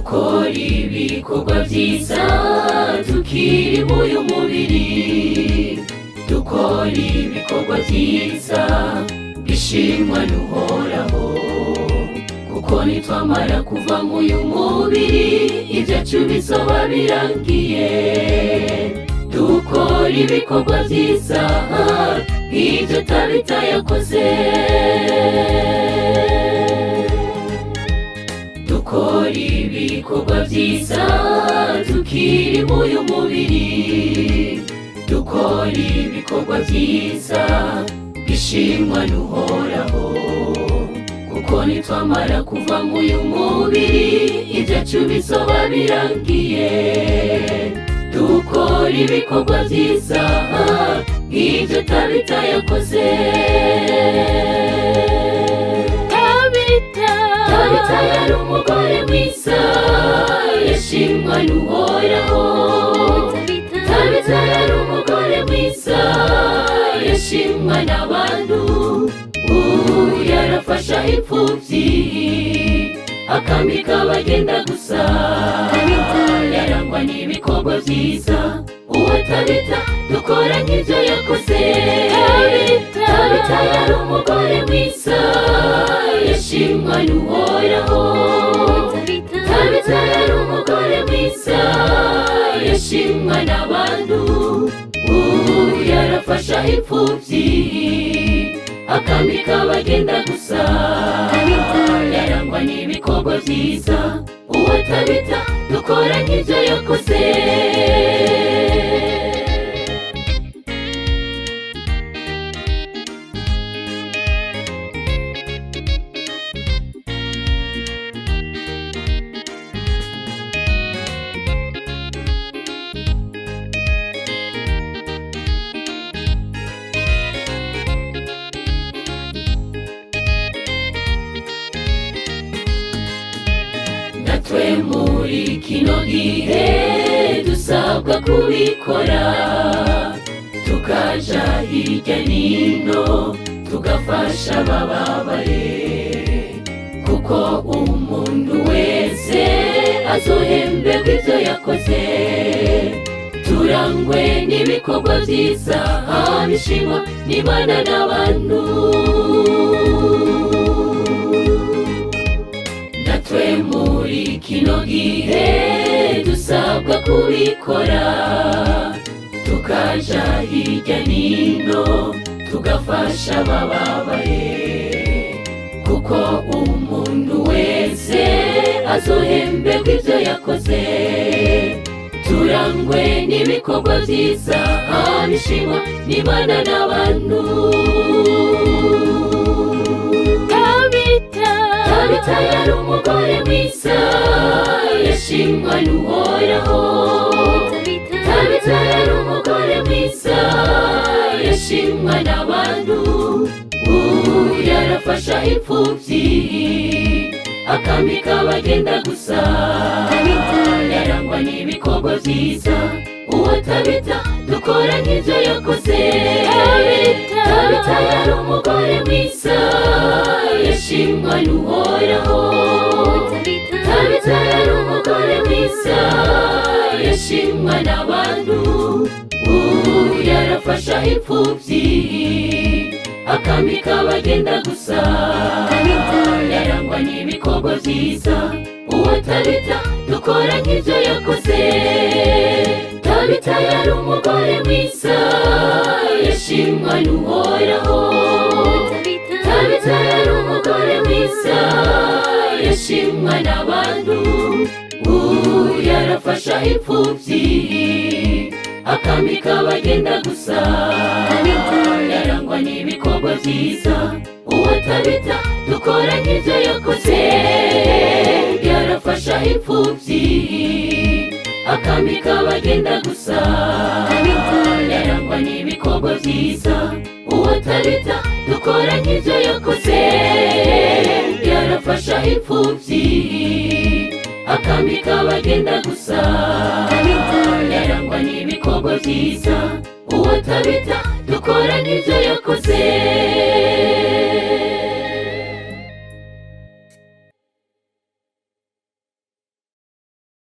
dukora ibikorwa byiza tukiri muyu mubiri, dukora ibikorwa byiza bishimwa n'Uhoraho, kuko nitwamara kuva muyu mubiri ibyacu bizoba birangiye. Dukora ibikorwa byiza nk'ibyo Tabita yakoze, dukora ibikorwa byiza tukiri muyu mubiri, dukora ibikorwa byiza bishimwa n'Uhoraho, kuko nitwamara kuva muyu mubiri ibyacu bizoba birangiye. Dukora ibikorwa byiza nk'ibyo Tabita yakoze. Tabita yari umugore mwiza yashimwa n'Uhoraho. Tabita yari umugore mwiza yashimwa n'abantu. Yarafasha imfubyi akambika abagenda gusa, yarangwa n'ibikorwa byiza. Uwo Tabita dukora nk'ibyo yakoze. Tabita yari umugore mwiza yashimwa n'Uhoraho. Tabita yari umugore mwiza yashimwa n'abantu. Yarafasha imfubyi akambika abagenda gusa, yarangwa n'ibikorwa byiza. Uwo Tabita dukora nk'ibyo yakoze. Natwe muri kino gihe dusabwa kubikora, tukaja hirya nino tugafasha abababaye, kuko umuntu wese azohemberwa ibyo yakoze. Turangwe n'ibikorwa byiza bishimwa n'Imana n'abantu. Natwe muri kino gihe dusabwa kubikora, tukaja hirya nino tugafasha abababaye, kuko umuntu wese azohemberwa ibyo yakoze. Turangwe n'ibikorwa byiza bishimwa n'Imana n'abantu. Tabita yari umugore mwiza yashimwa n'Uhoraho. Tabita yari umugore mwiza yashimwa n'abantu. Yarafasha imfubyi akambika abagenda gusa, yarangwa n'ibikorwa byiza. Uwo Tabita dukora nk'ibyo yakoze. Tabita yari umugore mwiza yashimwa n'Uhoraho. Tabita yari umugore mwiza yashimwa n'abantu. Yarafasha imfubyi akambika abagenda gusa, yarangwa n'ibikorwa byiza. Uwo Tabita dukora nk'ibyo yakoze. Tabita yari umugore mwiza yashimwa n'Uhoraho. Tabita yari umugore mwiza yashimwa n'abantu. Yarafasha imfubyi akambika abagenda gusa, yarangwa n'ibikorwa byiza. Uwo Tabita dukora nk'ibyo yakoze. Yarafasha imfubyi akambika abagenda gusa, yarangwa n'ibikorwa byiza. Uwo Tabita dukora nk'ibyo yakoze. Yarafasha imfubyi akambika abagenda gusa, yarangwa n'ibikorwa byiza. Uwo Tabita dukora nk'ibyo yakoze.